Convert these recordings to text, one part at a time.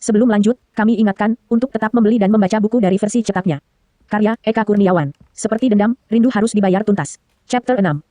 Sebelum lanjut, kami ingatkan untuk tetap membeli dan membaca buku dari versi cetaknya. Karya Eka Kurniawan. Seperti dendam, rindu harus dibayar tuntas. Chapter 6.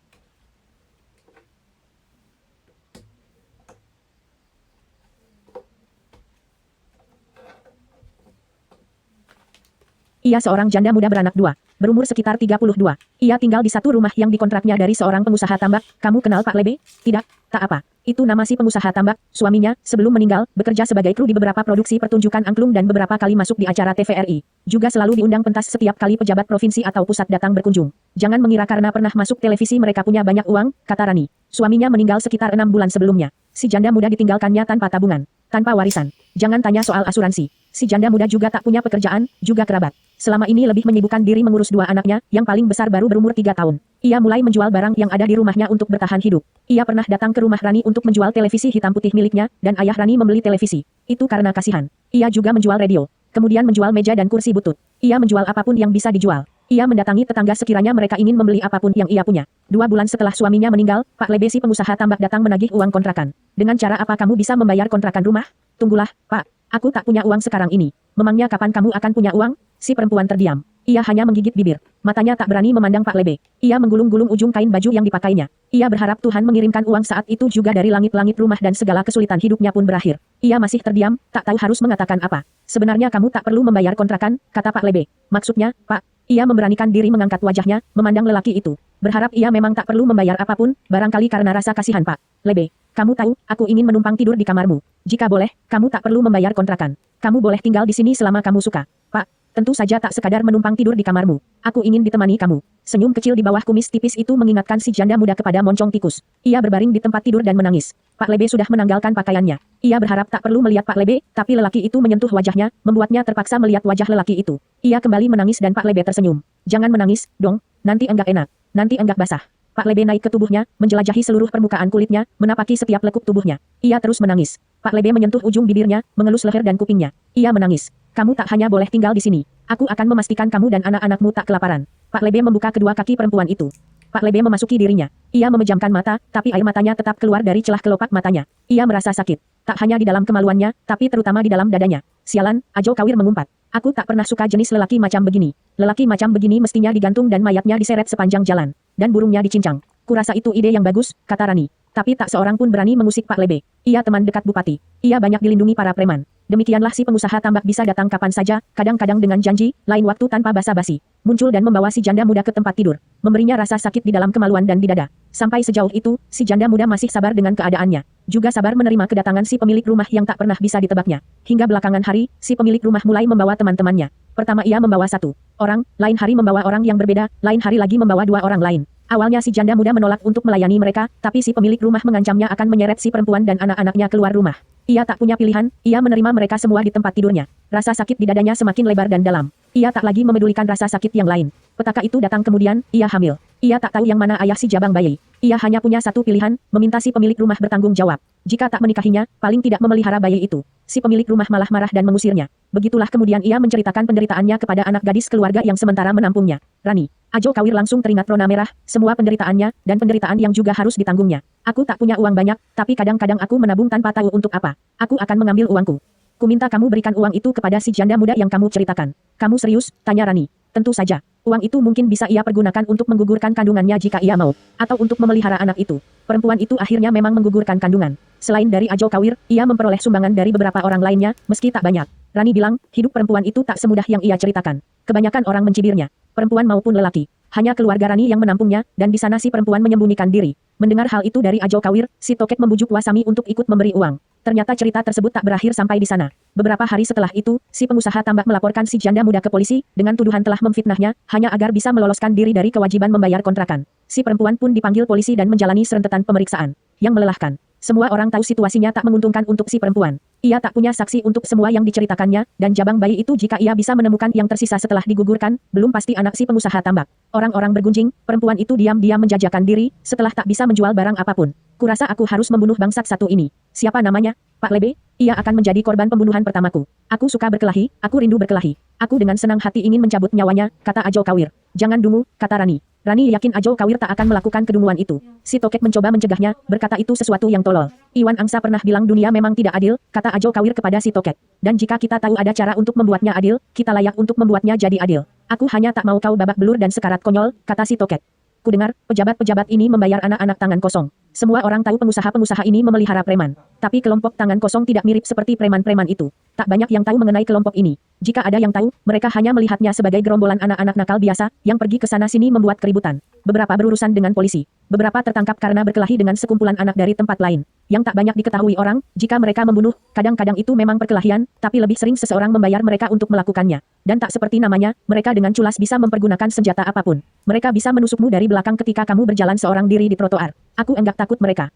Ia seorang janda muda beranak dua, berumur sekitar 32. Ia tinggal di satu rumah yang dikontraknya dari seorang pengusaha tambak. Kamu kenal Pak Lebe? Tidak, tak apa. Itu nama si pengusaha tambak. Suaminya, sebelum meninggal, bekerja sebagai kru di beberapa produksi pertunjukan angklung dan beberapa kali masuk di acara TVRI. Juga selalu diundang pentas setiap kali pejabat provinsi atau pusat datang berkunjung. Jangan mengira karena pernah masuk televisi mereka punya banyak uang, kata Rani. Suaminya meninggal sekitar 6 bulan sebelumnya. Si janda muda ditinggalkannya tanpa tabungan, tanpa warisan. Jangan tanya soal asuransi. Si janda muda juga tak punya pekerjaan, juga kerabat. Selama ini lebih menyibukkan diri mengurus dua anaknya, yang paling besar baru berumur 3 tahun. Ia mulai menjual barang yang ada di rumahnya untuk bertahan hidup. Ia pernah datang ke rumah Rani untuk menjual televisi hitam putih miliknya, dan ayah Rani membeli televisi. Itu karena kasihan. Ia juga menjual radio. Kemudian menjual meja dan kursi butut. Ia menjual apapun yang bisa dijual. Ia mendatangi tetangga sekiranya mereka ingin membeli apapun yang ia punya. 2 bulan setelah suaminya meninggal, Pak Lebe si pengusaha tambak datang menagih uang kontrakan. Dengan cara apa kamu bisa membayar kontrakan rumah? Tunggulah, Pak. Aku tak punya uang sekarang ini. Memangnya kapan kamu akan punya uang? Si perempuan terdiam. Ia hanya menggigit bibir. Matanya tak berani memandang Pak Lebe. Ia menggulung-gulung ujung kain baju yang dipakainya. Ia berharap Tuhan mengirimkan uang saat itu juga dari langit-langit rumah dan segala kesulitan hidupnya pun berakhir. Ia masih terdiam, tak tahu harus mengatakan apa. Sebenarnya kamu tak perlu membayar kontrakan, kata Pak Lebe. Maksudnya, Pak? Ia memberanikan diri mengangkat wajahnya, memandang lelaki itu. Berharap ia memang tak perlu membayar apapun, barangkali karena rasa kasihan Pak Lebe. Kamu tahu, aku ingin menumpang tidur di kamarmu. Jika boleh, kamu tak perlu membayar kontrakan. Kamu boleh tinggal di sini selama kamu suka. Pak, tentu saja tak sekadar menumpang tidur di kamarmu. Aku ingin ditemani kamu. Senyum kecil di bawah kumis tipis itu mengingatkan si janda muda kepada moncong tikus. Ia berbaring di tempat tidur dan menangis. Pak Lebe sudah menanggalkan pakaiannya. Ia berharap tak perlu melihat Pak Lebe, tapi lelaki itu menyentuh wajahnya, membuatnya terpaksa melihat wajah lelaki itu. Ia kembali menangis dan Pak Lebe tersenyum. Jangan menangis, dong. Nanti enggak enak. Nanti enggak basah. Pak Lebe naik ke tubuhnya, menjelajahi seluruh permukaan kulitnya, menapaki setiap lekuk tubuhnya. Ia terus menangis. Pak Lebe menyentuh ujung bibirnya, mengelus leher dan kupingnya. Ia menangis. Kamu tak hanya boleh tinggal di sini. Aku akan memastikan kamu dan anak-anakmu tak kelaparan. Pak Lebe membuka kedua kaki perempuan itu. Pak Lebe memasuki dirinya. Ia memejamkan mata, tapi air matanya tetap keluar dari celah kelopak matanya. Ia merasa sakit. Tak hanya di dalam kemaluannya, tapi terutama di dalam dadanya. Sialan, Ajo Kawir mengumpat. Aku tak pernah suka jenis lelaki macam begini. Lelaki macam begini mestinya digantung dan mayatnya diseret sepanjang jalan. Dan burungnya dicincang. Kurasa itu ide yang bagus, kata Rani. Tapi tak seorang pun berani mengusik Pak Lebe. Ia teman dekat bupati. Ia banyak dilindungi para preman. Demikianlah si pengusaha tambak bisa datang kapan saja, kadang-kadang dengan janji, lain waktu tanpa basa-basi. Muncul dan membawa si janda muda ke tempat tidur. Memberinya rasa sakit di dalam kemaluan dan di dada. Sampai sejauh itu, si janda muda masih sabar dengan keadaannya. Juga sabar menerima kedatangan si pemilik rumah yang tak pernah bisa ditebaknya. Hingga belakangan hari, si pemilik rumah mulai membawa teman-temannya. Pertama ia membawa 1 orang, lain hari membawa orang yang berbeda, lain hari lagi membawa 2 orang lain. Awalnya si janda muda menolak untuk melayani mereka, tapi si pemilik rumah mengancamnya akan menyeret si perempuan dan anak-anaknya keluar rumah. Ia tak punya pilihan, ia menerima mereka semua di tempat tidurnya. Rasa sakit di dadanya semakin lebar dan dalam. Ia tak lagi memedulikan rasa sakit yang lain. Petaka itu datang kemudian, ia hamil. Ia tak tahu yang mana ayah si jabang bayi. Ia hanya punya satu pilihan, meminta si pemilik rumah bertanggung jawab. Jika tak menikahinya, paling tidak memelihara bayi itu. Si pemilik rumah malah marah dan mengusirnya. Begitulah kemudian ia menceritakan penderitaannya kepada anak gadis keluarga yang sementara menampungnya, Rani. Ajo Kawir langsung teringat rona merah, semua penderitaannya, dan penderitaan yang juga harus ditanggungnya. Aku tak punya uang banyak, tapi kadang-kadang aku menabung tanpa tahu untuk apa. Aku akan mengambil uangku. Kuminta kamu berikan uang itu kepada si janda muda yang kamu ceritakan. Kamu serius? Tanya Rani. Tentu saja. Uang itu mungkin bisa ia pergunakan untuk menggugurkan kandungannya jika ia mau. Atau untuk memelihara anak itu. Perempuan itu akhirnya memang menggugurkan kandungan. Selain dari Ajo Kawir, ia memperoleh sumbangan dari beberapa orang lainnya, meski tak banyak. Rani bilang, hidup perempuan itu tak semudah yang ia ceritakan. Kebanyakan orang mencibirnya. Perempuan maupun lelaki. Hanya keluarga Rani yang menampungnya, dan di sana si perempuan menyembunyikan diri. Mendengar hal itu dari Ajo Kawir, si Tokek membujuk Wasami untuk ikut memberi uang. Ternyata cerita tersebut tak berakhir sampai di sana. Beberapa hari setelah itu, si pengusaha tambak melaporkan si janda muda ke polisi, dengan tuduhan telah memfitnahnya, hanya agar bisa meloloskan diri dari kewajiban membayar kontrakan. Si perempuan pun dipanggil polisi dan menjalani serentetan pemeriksaan. Yang melelahkan. Semua orang tahu situasinya tak menguntungkan untuk si perempuan. Ia tak punya saksi untuk semua yang diceritakannya, dan jabang bayi itu jika ia bisa menemukan yang tersisa setelah digugurkan, belum pasti anak si pengusaha tambak. Orang-orang bergunjing, perempuan itu diam-diam menjajakan diri, setelah tak bisa menjual barang apapun. Kurasa aku harus membunuh bangsat satu ini. Siapa namanya? Pak Lebe? ia akan menjadi korban pembunuhan pertamaku. Aku suka berkelahi, aku rindu berkelahi. Aku dengan senang hati ingin mencabut nyawanya, kata Ajo Kawir. Jangan dungu, kata Rani. Rani yakin Ajo Kawir tak akan melakukan kedunguan itu. Si Tokek mencoba mencegahnya, berkata itu sesuatu yang tolol. Iwan Angsa pernah bilang dunia memang tidak adil, kata Ajo Kawir kepada si Tokek. Dan jika kita tahu ada cara untuk membuatnya adil, kita layak untuk membuatnya jadi adil. Aku hanya tak mau kau babak belur dan sekarat konyol, kata si Tokek. Kudengar, pejabat-pejabat ini membayar anak-anak tangan kosong. Semua orang tahu pengusaha-pengusaha ini memelihara preman. Tapi kelompok tangan kosong tidak mirip seperti preman-preman itu. Tak banyak yang tahu mengenai kelompok ini. Jika ada yang tahu, mereka hanya melihatnya sebagai gerombolan anak-anak nakal biasa, yang pergi ke sana-sini membuat keributan. Beberapa berurusan dengan polisi. Beberapa tertangkap karena berkelahi dengan sekumpulan anak dari tempat lain. Yang tak banyak diketahui orang, jika mereka membunuh, kadang-kadang itu memang perkelahian, tapi lebih sering seseorang membayar mereka untuk melakukannya. Dan tak seperti namanya, mereka dengan culas bisa mempergunakan senjata apapun. Mereka bisa menusukmu dari belakang ketika kamu berjalan seorang diri di trotoar. Aku enggak takut mereka.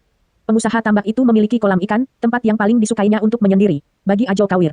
Pengusaha tambak itu memiliki kolam ikan, tempat yang paling disukainya untuk menyendiri. Bagi Ajo Kawir.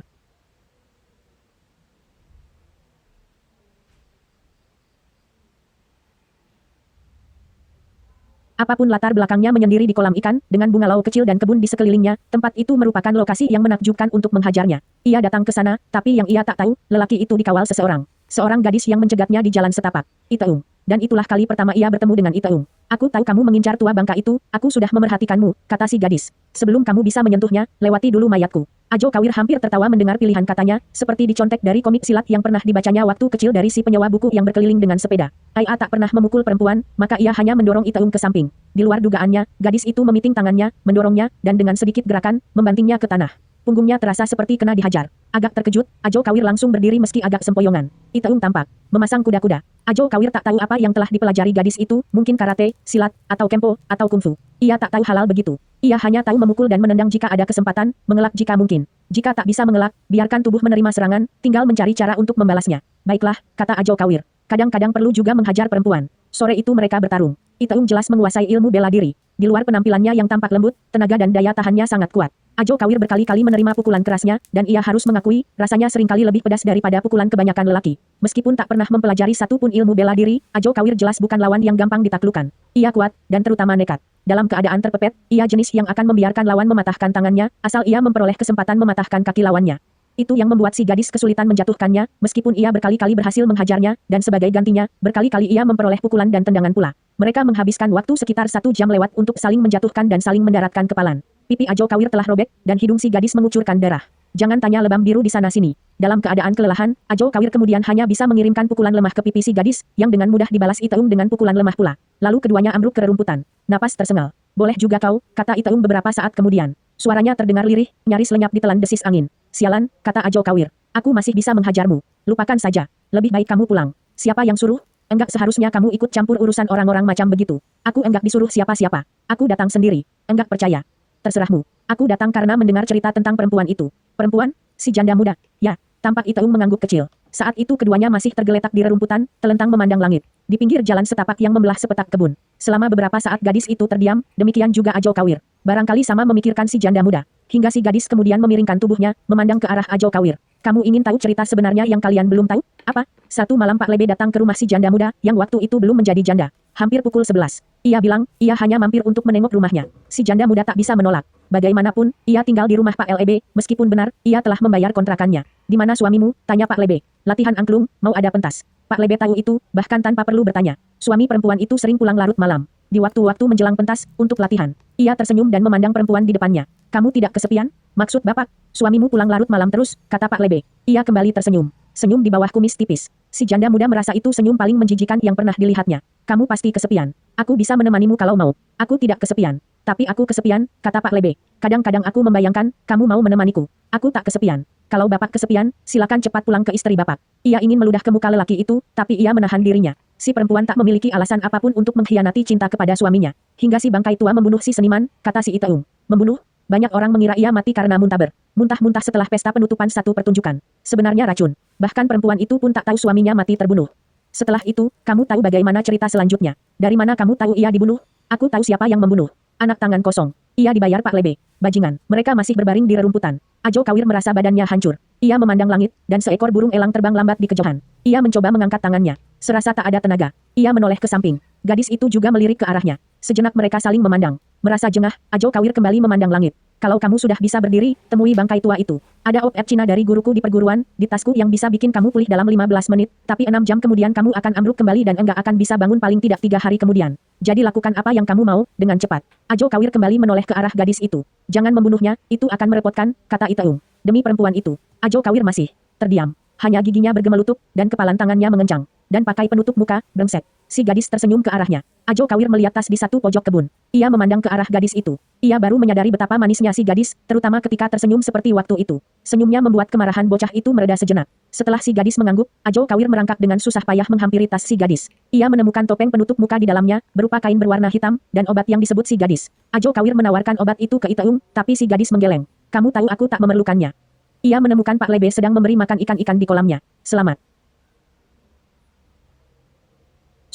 Apapun latar belakangnya menyendiri di kolam ikan, dengan bungalau kecil dan kebun di sekelilingnya, tempat itu merupakan lokasi yang menakjubkan untuk menghajarnya. Ia datang ke sana, tapi yang ia tak tahu, lelaki itu dikawal seseorang. Seorang gadis yang mencegatnya di jalan setapak. Iteung. Dan itulah kali pertama ia bertemu dengan Iteung. Aku tahu kamu mengincar tua bangka itu, aku sudah memerhatikanmu, kata si gadis. Sebelum kamu bisa menyentuhnya, lewati dulu mayatku. Ajo Kawir hampir tertawa mendengar pilihan katanya, seperti dicontek dari komik silat yang pernah dibacanya waktu kecil dari si penyewa buku yang berkeliling dengan sepeda. Ia tak pernah memukul perempuan, maka ia hanya mendorong Iteung ke samping. Di luar dugaannya, gadis itu memiting tangannya, mendorongnya, dan dengan sedikit gerakan, membantingnya ke tanah. Punggungnya terasa seperti kena dihajar. Agak terkejut, Ajo Kawir langsung berdiri meski agak sempoyongan. Iteung tampak memasang kuda-kuda. Ajo Kawir tak tahu apa yang telah dipelajari gadis itu, mungkin karate, silat, atau kempo, atau kungfu. Ia tak tahu halal begitu. Ia hanya tahu memukul dan menendang jika ada kesempatan, mengelak jika mungkin. Jika tak bisa mengelak, biarkan tubuh menerima serangan, tinggal mencari cara untuk membalasnya. Baiklah, kata Ajo Kawir. Kadang-kadang perlu juga menghajar perempuan. Sore itu mereka bertarung. Iteung jelas menguasai ilmu bela diri. Di luar penampilannya yang tampak lembut, tenaga dan daya tahannya sangat kuat. Ajo Kawir berkali-kali menerima pukulan kerasnya, dan ia harus mengakui, rasanya seringkali lebih pedas daripada pukulan kebanyakan lelaki. Meskipun tak pernah mempelajari satu pun ilmu bela diri, Ajo Kawir jelas bukan lawan yang gampang ditaklukkan. Ia kuat, dan terutama nekat. Dalam keadaan terpepet, ia jenis yang akan membiarkan lawan mematahkan tangannya, asal ia memperoleh kesempatan mematahkan kaki lawannya. Itu yang membuat si gadis kesulitan menjatuhkannya, meskipun ia berkali-kali berhasil menghajarnya, dan sebagai gantinya, berkali-kali ia memperoleh pukulan dan tendangan pula. Mereka menghabiskan waktu sekitar 1 jam lewat untuk saling menjatuhkan dan saling mendaratkan kepalan. Pipi Ajo Kawir telah robek, dan hidung si gadis mengucurkan darah. Jangan tanya lebam biru di sana-sini. Dalam keadaan kelelahan, Ajo Kawir kemudian hanya bisa mengirimkan pukulan lemah ke pipi si gadis, yang dengan mudah dibalas Iteung dengan pukulan lemah pula. Lalu keduanya ambruk ke rerumputan. Napas tersengal. Boleh juga kau, kata Iteung beberapa saat kemudian. Suaranya terdengar lirih, nyaris lenyap ditelan desis angin. Sialan, kata Ajo Kawir. Aku masih bisa menghajarmu. Lupakan saja. Lebih baik kamu pulang. Siapa yang suruh? Enggak seharusnya kamu ikut campur urusan orang-orang macam begitu. Aku enggak disuruh siapa-siapa. Aku datang sendiri. Enggak percaya. Terserahmu. Aku datang karena mendengar cerita tentang perempuan itu. Perempuan? Si janda muda? Ya, tampak Iteung mengangguk kecil. Saat itu keduanya masih tergeletak di rerumputan, telentang memandang langit. Di pinggir jalan setapak yang membelah sepetak kebun. Selama beberapa saat gadis itu terdiam, demikian juga Ajo Kawir. Barangkali sama memikirkan si janda muda. Hingga si gadis kemudian memiringkan tubuhnya, memandang ke arah Ajo Kawir. Kamu ingin tahu cerita sebenarnya yang kalian belum tahu? Apa? Satu malam Pak Lebe datang ke rumah si janda muda, yang waktu itu belum menjadi janda. Hampir pukul 11. Ia bilang, ia hanya mampir untuk menengok rumahnya. Si janda muda tak bisa menolak. Bagaimanapun, ia tinggal di rumah Pak Lebe, meskipun benar, ia telah membayar kontrakannya. Di mana suamimu? Tanya Pak Lebe. Latihan angklung, mau ada pentas. Pak Lebe tahu itu, bahkan tanpa perlu bertanya. Suami perempuan itu sering pulang larut malam. Di waktu-waktu menjelang pentas, untuk latihan. Ia tersenyum dan memandang perempuan di depannya. Kamu tidak kesepian? Maksud bapak, suamimu pulang larut malam terus, kata Pak Lebe. Ia kembali tersenyum. Senyum di bawah kumis tipis. Si janda muda merasa itu senyum paling menjijikan yang pernah dilihatnya. Kamu pasti kesepian. Aku bisa menemanimu kalau mau. Aku tidak kesepian. Tapi aku kesepian, kata Pak Lebe. Kadang-kadang aku membayangkan, kamu mau menemaniku. Aku tak kesepian. Kalau bapak kesepian, silakan cepat pulang ke istri bapak. Ia ingin meludah ke muka lelaki itu, tapi ia menahan dirinya. Si perempuan tak memiliki alasan apapun untuk mengkhianati cinta kepada suaminya. Hingga si bangkai tua membunuh si seniman, kata si Iteung. Membunuh? Banyak orang mengira ia mati karena muntaber. Muntah-muntah setelah pesta penutupan satu pertunjukan. Sebenarnya racun. Bahkan perempuan itu pun tak tahu suaminya mati terbunuh. Setelah itu, kamu tahu bagaimana cerita selanjutnya. Dari mana kamu tahu ia dibunuh? Aku tahu siapa yang membunuh. Anak tangan kosong. Ia dibayar Pak Lebe. Bajingan. Mereka masih berbaring di rerumputan. Ajo Kawir merasa badannya hancur. Ia memandang langit, dan seekor burung elang terbang lambat di kejauhan. Ia mencoba mengangkat tangannya. Serasa tak ada tenaga. Ia menoleh ke samping. Gadis itu juga melirik ke arahnya. Sejenak mereka saling memandang. Merasa jengah, Ajo Kawir kembali memandang langit. Kalau kamu sudah bisa berdiri, temui bangkai tua itu. Ada obat Cina dari guruku di perguruan, di tasku yang bisa bikin kamu pulih dalam 15 menit, tapi 6 jam kemudian kamu akan ambruk kembali dan enggak akan bisa bangun paling tidak 3 hari kemudian. Jadi lakukan apa yang kamu mau, dengan cepat. Ajo Kawir kembali menoleh ke arah gadis itu. Jangan membunuhnya, itu akan merepotkan, kata Iteung. Demi perempuan itu. Ajo Kawir masih terdiam. Hanya giginya bergemelutuk, dan kepalan tangannya mengencang. Dan pakai penutup muka, brengsek. Si gadis tersenyum ke arahnya. Ajo Kawir melihat tas di satu pojok kebun. Ia memandang ke arah gadis itu. Ia baru menyadari betapa manisnya si gadis, terutama ketika tersenyum seperti waktu itu. Senyumnya membuat kemarahan bocah itu mereda sejenak. Setelah si gadis mengangguk, Ajo Kawir merangkak dengan susah payah menghampiri tas si gadis. Ia menemukan topeng penutup muka di dalamnya, berupa kain berwarna hitam, dan obat yang disebut si gadis. Ajo Kawir menawarkan obat itu ke Iteung, tapi si gadis menggeleng. Kamu tahu aku tak memerlukannya. Ia menemukan Pak Lebe sedang memberi makan ikan-ikan di kolamnya. Selamat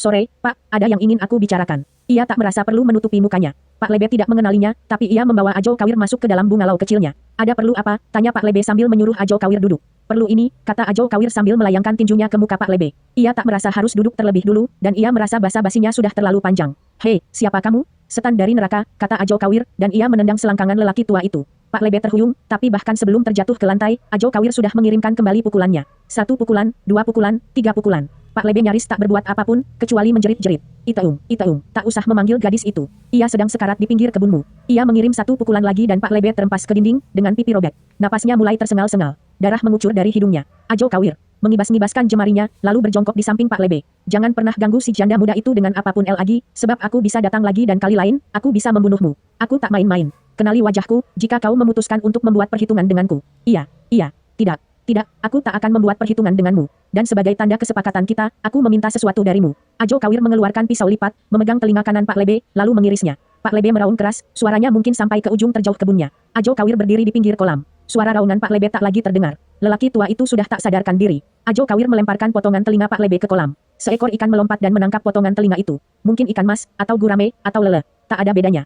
sore, Pak, ada yang ingin aku bicarakan. Ia tak merasa perlu menutupi mukanya. Pak Lebe tidak mengenalinya, tapi ia membawa Ajo Kawir masuk ke dalam bungalau kecilnya. Ada perlu apa? Tanya Pak Lebe sambil menyuruh Ajo Kawir duduk. Perlu ini, kata Ajo Kawir sambil melayangkan tinjunya ke muka Pak Lebe. Ia tak merasa harus duduk terlebih dulu, dan ia merasa basa-basinya sudah terlalu panjang. Hei, siapa kamu? Setan dari neraka, kata Ajo Kawir, dan ia menendang selangkangan lelaki tua itu. Pak Lebe terhuyung, tapi bahkan sebelum terjatuh ke lantai, Ajo Kawir sudah mengirimkan kembali pukulannya. 1 pukulan, 2 pukulan, 3 pukulan. Pak Lebe nyaris tak berbuat apapun, kecuali menjerit-jerit. Iteung, tak usah memanggil gadis itu. Ia sedang sekarat di pinggir kebunmu. Ia mengirim 1 pukulan lagi dan Pak Lebe terempas ke dinding, dengan pipi robek. Napasnya mulai tersengal-sengal. Darah mengucur dari hidungnya. Ajo Kawir mengibas-ngibaskan jemarinya, lalu berjongkok di samping Pak Lebe. Jangan pernah ganggu si janda muda itu dengan apapun lagi, sebab aku bisa datang lagi dan kali lain, aku bisa membunuhmu. Aku tak main-main. Kenali wajahku, jika kau memutuskan untuk membuat perhitungan denganku. Iya, tidak, aku tak akan membuat perhitungan denganmu. Dan sebagai tanda kesepakatan kita, aku meminta sesuatu darimu. Ajo Kawir mengeluarkan pisau lipat, memegang telinga kanan Pak Lebe, lalu mengirisnya. Pak Lebe meraung keras, suaranya mungkin sampai ke ujung terjauh kebunnya. Ajo Kawir berdiri di pinggir kolam. Suara raungan Pak Lebe tak lagi terdengar. Lelaki tua itu sudah tak sadarkan diri. Ajo Kawir melemparkan potongan telinga Pak Lebe ke kolam. Seekor ikan melompat dan menangkap potongan telinga itu. Mungkin ikan mas, atau gurame, atau lele. Tak ada bedanya.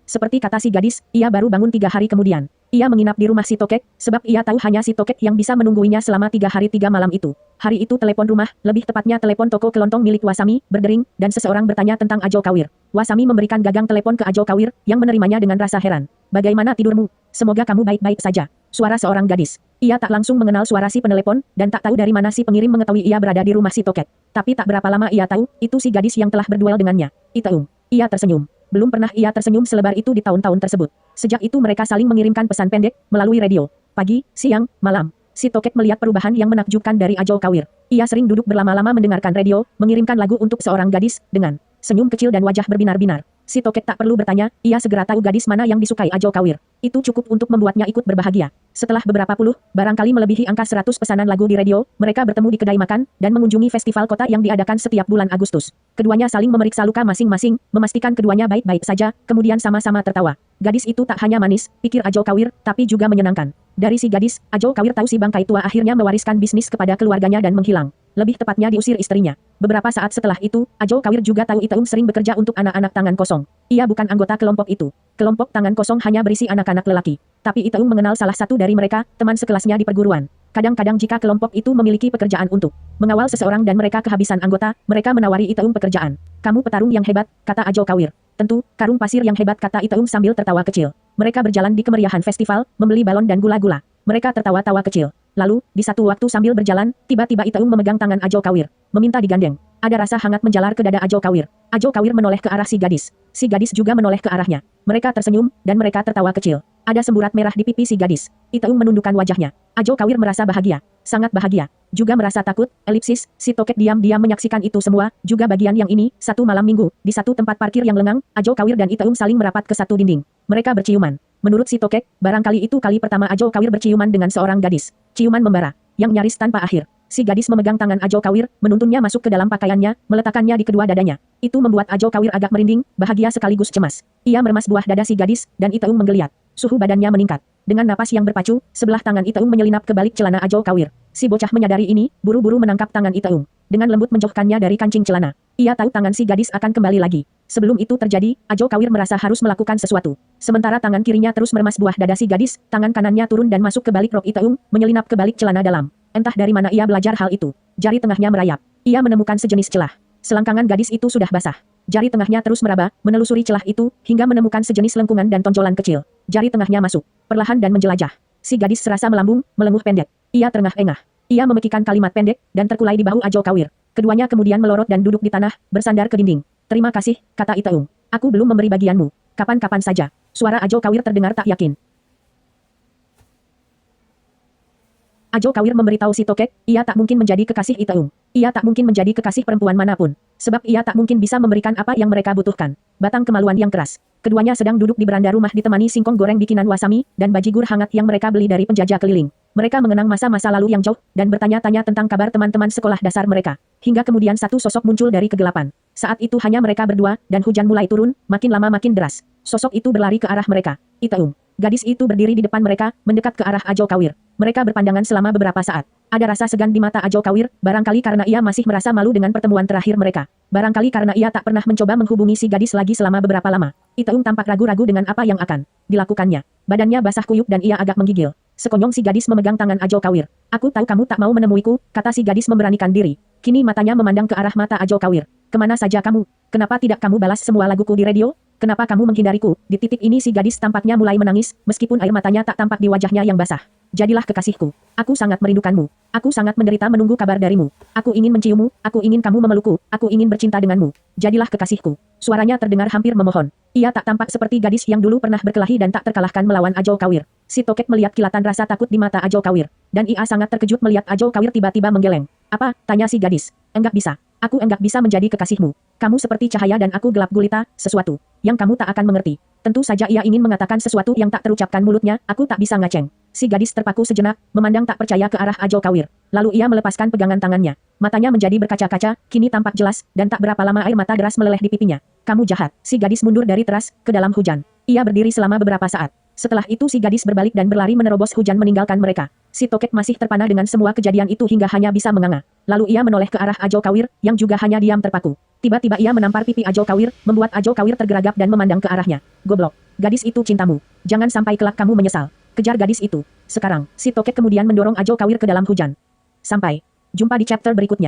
Seperti kata si gadis, ia baru bangun 3 hari kemudian. Ia menginap di rumah si Tokek, sebab ia tahu hanya si Tokek yang bisa menungguinya selama 3 hari 3 malam itu. Hari itu telepon rumah, lebih tepatnya telepon toko kelontong milik Wasami, berdering, dan seseorang bertanya tentang Ajo Kawir. Wasami memberikan gagang telepon ke Ajo Kawir, yang menerimanya dengan rasa heran. Bagaimana tidurmu? Semoga kamu baik-baik saja. Suara seorang gadis. Ia tak langsung mengenal suara si penelepon, dan tak tahu dari mana si pengirim mengetahui ia berada di rumah si Tokek. Tapi tak berapa lama ia tahu, itu si gadis yang telah berduel dengannya. Iteung. Ia tersenyum. Belum pernah ia tersenyum selebar itu di tahun-tahun tersebut. Sejak itu mereka saling mengirimkan pesan pendek, melalui radio. Pagi, siang, malam. Si Tokek melihat perubahan yang menakjubkan dari Ajo Kawir. Ia sering duduk berlama-lama mendengarkan radio, mengirimkan lagu untuk seorang gadis, dengan senyum kecil dan wajah berbinar-binar. Si Tokek tak perlu bertanya, ia segera tahu gadis mana yang disukai Ajo Kawir. Itu cukup untuk membuatnya ikut berbahagia. Setelah beberapa puluh, barangkali melebihi angka 100 pesanan lagu di radio, mereka bertemu di kedai makan, dan mengunjungi festival kota yang diadakan setiap bulan Agustus. Keduanya saling memeriksa luka masing-masing, memastikan keduanya baik-baik saja, kemudian sama-sama tertawa. Gadis itu tak hanya manis, pikir Ajo Kawir, tapi juga menyenangkan. Dari si gadis, Ajo Kawir tahu si bangkai tua akhirnya mewariskan bisnis kepada keluarganya dan menghilang. Lebih tepatnya diusir istrinya. Beberapa saat setelah itu, Ajo Kawir juga tahu Iteung sering bekerja untuk anak-anak tangan kosong. Ia bukan anggota kelompok itu. Kelompok tangan kosong hanya berisi anak-anak lelaki. Tapi Iteung mengenal salah satu dari mereka, teman sekelasnya di perguruan. Kadang-kadang jika kelompok itu memiliki pekerjaan untuk mengawal seseorang dan mereka kehabisan anggota, mereka menawari Iteung pekerjaan. Kamu petarung yang hebat, kata Ajo Kawir. Tentu, karung pasir yang hebat, kata Iteung sambil tertawa kecil. Mereka berjalan di kemeriahan festival, membeli balon dan gula-gula. Mereka tertawa-tawa kecil. Lalu, di satu waktu sambil berjalan, tiba-tiba Iteung memegang tangan Ajo Kawir. Meminta digandeng. Ada rasa hangat menjalar ke dada Ajo Kawir. Ajo Kawir menoleh ke arah si gadis. Si gadis juga menoleh ke arahnya. Mereka tersenyum, dan mereka tertawa kecil. Ada semburat merah di pipi si gadis. Iteung menundukkan wajahnya. Ajo Kawir merasa bahagia. Sangat bahagia. Juga merasa takut, elipsis, si Tokek diam-diam menyaksikan itu semua, juga bagian yang ini, satu malam minggu, di satu tempat parkir yang lengang, Ajo Kawir dan Iteung saling merapat ke satu dinding. Mereka berciuman. Menurut si Tokek, barangkali itu kali pertama Ajo Kawir berciuman dengan seorang gadis. Ciuman membara, yang nyaris tanpa akhir. Si gadis memegang tangan Ajo Kawir, menuntunnya masuk ke dalam pakaiannya, meletakkannya di kedua dadanya. Itu membuat Ajo Kawir agak merinding, bahagia sekaligus cemas. Ia meremas buah dada si gadis, dan Iteung menggeliat. Suhu badannya meningkat. Dengan napas yang berpacu, sebelah tangan Iteung menyelinap ke balik celana Ajo Kawir. Si bocah menyadari ini, buru-buru menangkap tangan Iteung. Dengan lembut menjauhkannya dari kancing celana. Ia tahu tangan si gadis akan kembali lagi. Sebelum itu terjadi, Ajo Kawir merasa harus melakukan sesuatu. Sementara tangan kirinya terus meremas buah dada si gadis, tangan kanannya turun dan masuk ke balik rok Iteung, menyelinap ke balik celana dalam. Entah dari mana ia belajar hal itu. Jari tengahnya merayap. Ia menemukan sejenis celah. Selangkangan gadis itu sudah basah. Jari tengahnya terus meraba, menelusuri celah itu, hingga menemukan sejenis lengkungan dan tonjolan kecil. Jari tengahnya masuk, perlahan dan menjelajah. Si gadis serasa melambung, melenguh pendek. Ia terengah-engah. Ia memekikan kalimat pendek, dan terkulai di bahu Ajo Kawir. Keduanya kemudian melorot dan duduk di tanah, bersandar ke dinding. Terima kasih, kata Itaung. Aku belum memberi bagianmu. Kapan-kapan saja. Suara Ajo Kawir terdengar tak yakin. Ajo Kawir memberitahu si Tokek, ia tak mungkin menjadi kekasih Itaung. Ia tak mungkin menjadi kekasih perempuan manapun. Sebab ia tak mungkin bisa memberikan apa yang mereka butuhkan. Batang kemaluan yang keras. Keduanya sedang duduk di beranda rumah ditemani singkong goreng bikinan Wasami, dan bajigur hangat yang mereka beli dari penjajah keliling. Mereka mengenang masa-masa lalu yang jauh, dan bertanya-tanya tentang kabar teman-teman sekolah dasar mereka. Hingga kemudian satu sosok muncul dari kegelapan. Saat itu hanya mereka berdua, dan hujan mulai turun, makin lama makin deras. Sosok itu berlari ke arah mereka. Itaung. Gadis itu berdiri di depan mereka, mendekat ke arah Ajo Kawir. Mereka berpandangan selama beberapa saat. Ada rasa segan di mata Ajo Kawir, barangkali karena ia masih merasa malu dengan pertemuan terakhir mereka. Barangkali karena ia tak pernah mencoba menghubungi si gadis lagi selama beberapa lama. Itaung tampak ragu-ragu dengan apa yang akan dilakukannya. Badannya basah kuyup dan ia agak menggigil. Sekonyong si gadis memegang tangan Ajo Kawir. Aku tahu kamu tak mau menemuiku, kata si gadis memberanikan diri. Kini matanya memandang ke arah mata Ajo Kawir. Kemana saja kamu? Kenapa tidak kamu balas semua laguku di radio? Kenapa kamu menghindariku? Di titik ini si gadis tampaknya mulai menangis, meskipun air matanya tak tampak di wajahnya yang basah. Jadilah kekasihku. Aku sangat merindukanmu. Aku sangat menderita menunggu kabar darimu. Aku ingin menciummu, aku ingin kamu memelukku, aku ingin bercinta denganmu. Jadilah kekasihku. Suaranya terdengar hampir memohon. Ia tak tampak seperti gadis yang dulu pernah berkelahi dan tak terkalahkan melawan Ajo Kawir. Si Tokek melihat kilatan rasa takut di mata Ajo Kawir. Dan ia sangat terkejut melihat Ajo Kawir tiba-tiba menggeleng. Apa? Tanya si gadis. Enggak bisa. Aku enggak bisa menjadi kekasihmu. Kamu seperti cahaya dan aku gelap gulita, sesuatu yang kamu tak akan mengerti. Tentu saja ia ingin mengatakan sesuatu yang tak terucapkan mulutnya, aku tak bisa ngaceng. Si gadis terpaku sejenak, memandang tak percaya ke arah Ajo Kawir. Lalu ia melepaskan pegangan tangannya. Matanya menjadi berkaca-kaca, kini tampak jelas, dan tak berapa lama air mata deras meleleh di pipinya. Kamu jahat. Si gadis mundur dari teras, ke dalam hujan. Ia berdiri selama beberapa saat. Setelah itu si gadis berbalik dan berlari menerobos hujan meninggalkan mereka. Si Tokek masih terpana dengan semua kejadian itu hingga hanya bisa menganga. Lalu ia menoleh ke arah Ajo Kawir, yang juga hanya diam terpaku. Tiba-tiba ia menampar pipi Ajo Kawir, membuat Ajo Kawir tergeragap dan memandang ke arahnya. Goblok. Gadis itu cintamu. Jangan sampai kelak kamu menyesal. Kejar gadis itu. Sekarang, si Tokek kemudian mendorong Ajo Kawir ke dalam hujan. Sampai jumpa di chapter berikutnya.